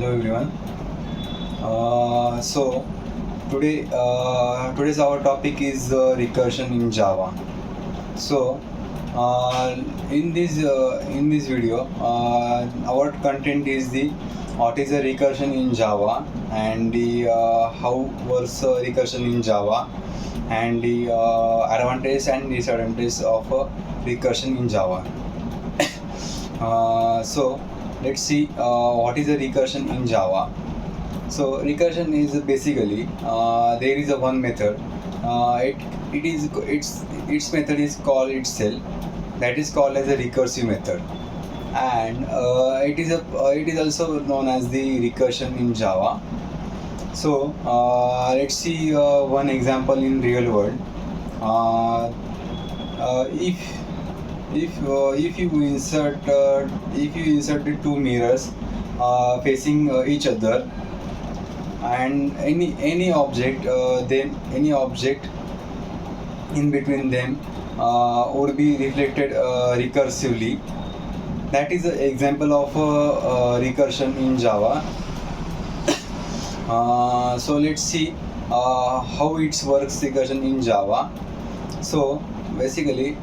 Hello everyone. So today's our topic is recursion in Java. So in this video, our content is the what is a recursion in Java and the how works recursion in Java and the advantage and disadvantage of recursion in Java. So let's see what is a recursion in Java. So recursion is basically there is a one method. Its method is called itself. That is called as a recursive method, and it is also known as the recursion in Java. So let's see one example in real world. Uh, if you inserted two mirrors facing each other, and any object in between them would be reflected recursively. That is an example of recursion in Java. So let's see how it works recursion in Java. So basically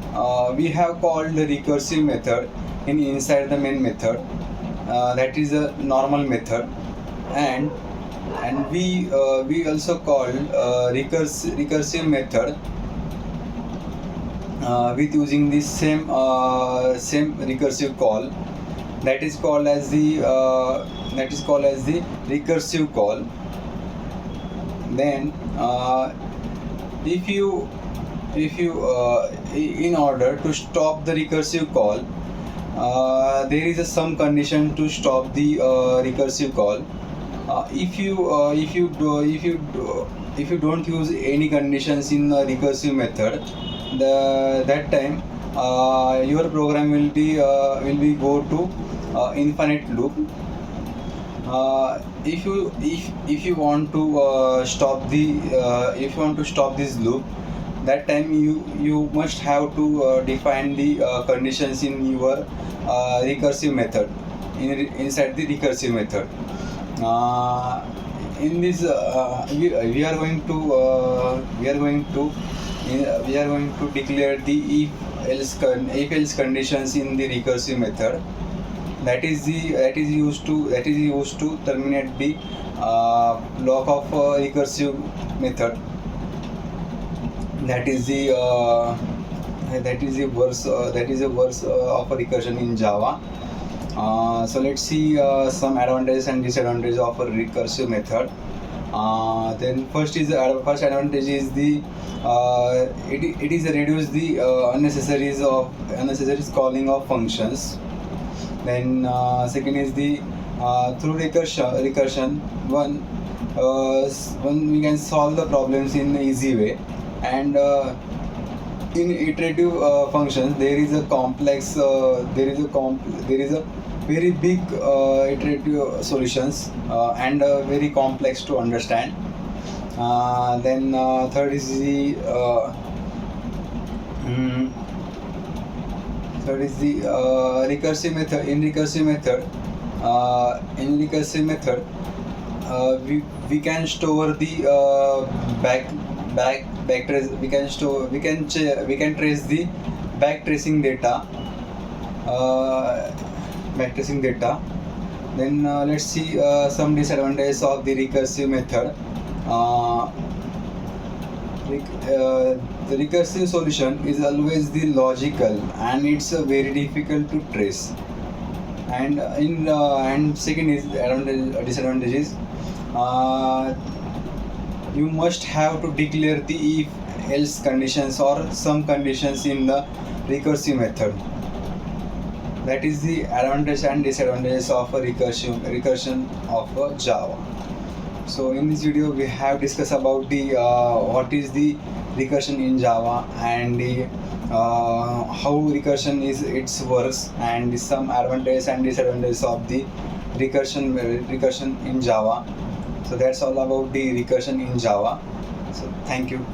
we have called the recursive method inside the main method. That is a normal method, and we also call recursive method with using this same recursive call. That is called as the recursive call. Then if you in order to stop the recursive call, there is some condition to stop the recursive call. If you don't use any conditions in the recursive method, that time your program will be go to infinite loop. If you want to stop this loop, that time you must have to define the conditions in your recursive method inside the recursive method. In this we are going to declare the if else conditions in the recursive method. That is used to terminate the block of recursive method. That is the verse of a recursion in Java. So let's see some advantages and disadvantages of a recursive method. Then first advantage is the it is reduce the unnecessary calling of functions. Then second is the through recursion one we can solve the problems in an easy way, and in iterative functions there is a very big iterative solutions and very complex to understand. Then third is the recursive method. In recursive method, we can store the back trace. We can trace the backtracing data. Then let's see some disadvantages of the recursive method. The recursive solution is always the logical, and it's very difficult to trace. And and second is disadvantages. You must have to declare the if else conditions or some conditions in the recursive method. That is the advantage and disadvantages of a recursion of Java. So in this video we have discussed about the what is the recursion in Java, and the how recursion its works, and some advantages and disadvantages of the recursion in Java. So that's all about the recursion in Java. So thank you.